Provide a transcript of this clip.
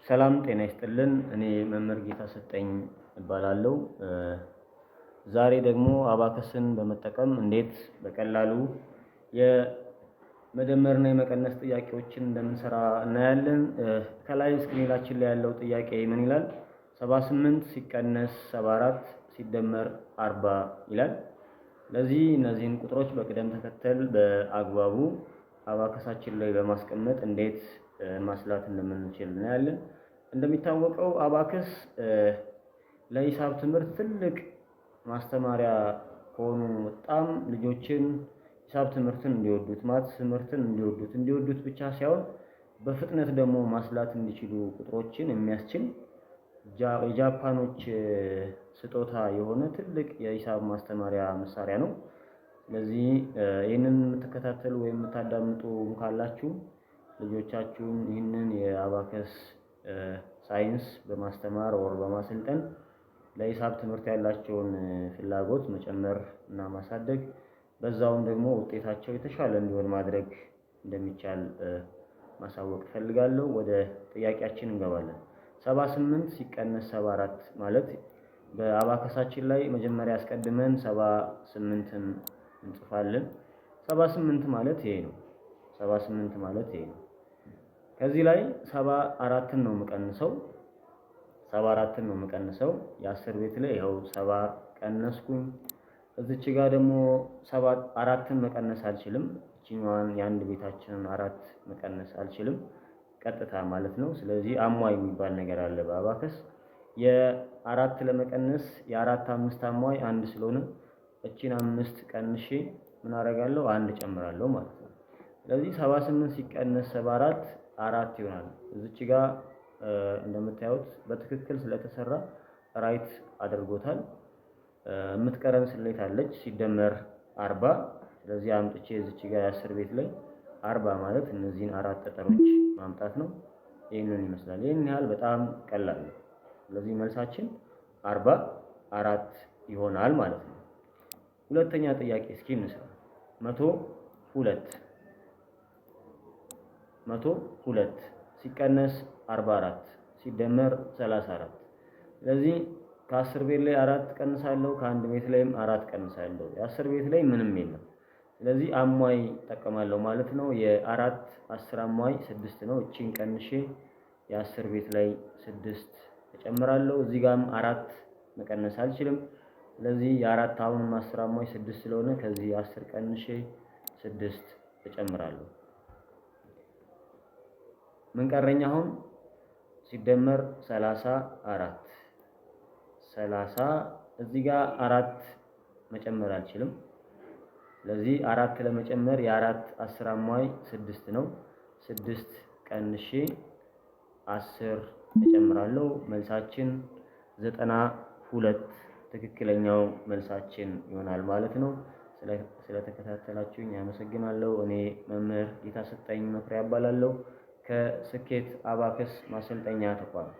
ሰላም ጤና ይስጥልን። እኔ መምህር ጌታሰጠኝ እባላለሁ። ዛሬ ደግሞ አባከስን በመጠቀም እንዴት በቀላሉ የመደመርና የመቀነስ ጥያቄዎችን እንደምንሰራ እናያለን። ከላይ ስክሪናችን ላይ ያለው ጥያቄ ምን ይላል? 78 ሲቀነስ 74 ሲደመር 40 ይላል። ስለዚህ እነዚህን ቁጥሮች በቅደም ተከተል በአግባቡ አባከሳችን ላይ በማስቀመጥ እንዴት ማስላት እንደምንችል እናያለን። እንደሚታወቀው አባከስ ለሂሳብ ትምህርት ትልቅ ማስተማሪያ ከሆኑ በጣም ልጆችን ሂሳብ ትምህርትን እንዲወዱት፣ ማትስ ትምህርትን እንዲወዱት ብቻ ሳይሆን በፍጥነት ደግሞ ማስላት እንዲችሉ ቁጥሮችን የሚያስችል የጃፓኖች ስጦታ የሆነ ትልቅ የሂሳብ ማስተማሪያ መሳሪያ ነው። ስለዚህ ይህንን የምትከታተሉ ወይም የምታዳምጡ ካላችሁ ልጆቻችሁን ይህንን የአባከስ ሳይንስ በማስተማር ወር በማሰልጠን ለሂሳብ ትምህርት ያላቸውን ፍላጎት መጨመር እና ማሳደግ በዛውም ደግሞ ውጤታቸው የተሻለ እንዲሆን ማድረግ እንደሚቻል ማሳወቅ እፈልጋለሁ። ወደ ጥያቄያችን እንገባለን። 78 ሲቀነስ 74 ማለት በአባከሳችን ላይ መጀመሪያ አስቀድመን 78ን እንጽፋለን። 78 ማለት ይሄ ነው። 78 ማለት ይሄ ነው። ከዚህ ላይ 74ን ነው የምቀንሰው። 74ን ነው የምቀንሰው። የ10 ቤት ላይ ይኸው 70 ቀነስኩኝ። እዚች ጋር ደግሞ 4ን መቀነስ አልችልም። እቺኛዋን የአንድ ቤታችንን 4 መቀነስ አልችልም ቀጥታ ማለት ነው። ስለዚህ አሟይ የሚባል ነገር አለ በአባከስ። የአራት ለመቀነስ የአራት አምስት አሟይ አንድ ስለሆነ እቺን 5 ቀንሼ ምን አደርጋለሁ? አንድ ጨምራለሁ ማለት ነው። ስለዚህ 78 ሲቀነስ 74 4 ይሆናል። እዚች ጋር እንደምታዩት በትክክል ስለተሰራ ራይት አድርጎታል። የምትቀረን ስሌት አለች ሲደመር 40። ስለዚህ አምጥቼ እዚች ጋር የ10 ቤት ላይ 40 ማለት እነዚህን አራት ጠጠሮች ማምጣት ነው። ይህንን ይመስላል። ይህን ያህል በጣም ቀላል ነው። ስለዚህ መልሳችን 44 ይሆናል ማለት ነው። ሁለተኛ ጥያቄ እስኪ እንስራ። 102 ሲቀነስ 44 ሲደመር 34። ስለዚህ ከ10 ቤት ላይ 4 ቀንሳለሁ፣ ከአንድ ቤት ላይም 4 ቀንሳለሁ። የ10 ቤት ላይ ምንም የለም። ስለዚህ አሟይ እጠቀማለሁ ማለት ነው። የ4 10 አሟይ 6 ነው። እቺን ቀንሼ የ10 ቤት ላይ 6 እጨምራለሁ። እዚህ ጋርም 4 መቀነስ አልችልም። ስለዚህ የ4 አሁንም 10 አሟይ 6 ስለሆነ ከዚህ 10 ቀንሼ 6 እጨምራለሁ። ምን ቀረኝ አሁን? ሲደመር 34 እዚህ ጋር 4 መጨመር አልችልም። ስለዚህ 4 ለመጨመር የ4 10 አሟይ 6 ነው። 6 ቀንሼ 10 እጨምራለሁ። መልሳችን 92 ትክክለኛው መልሳችን ይሆናል ማለት ነው። ስለተከታተላችሁኝ አመሰግናለሁ። እኔ መምህር ጌታሰጠኝ መኩሪያ እባላለሁ ከስኬት አባከስ ማሰልጠኛ ተቋም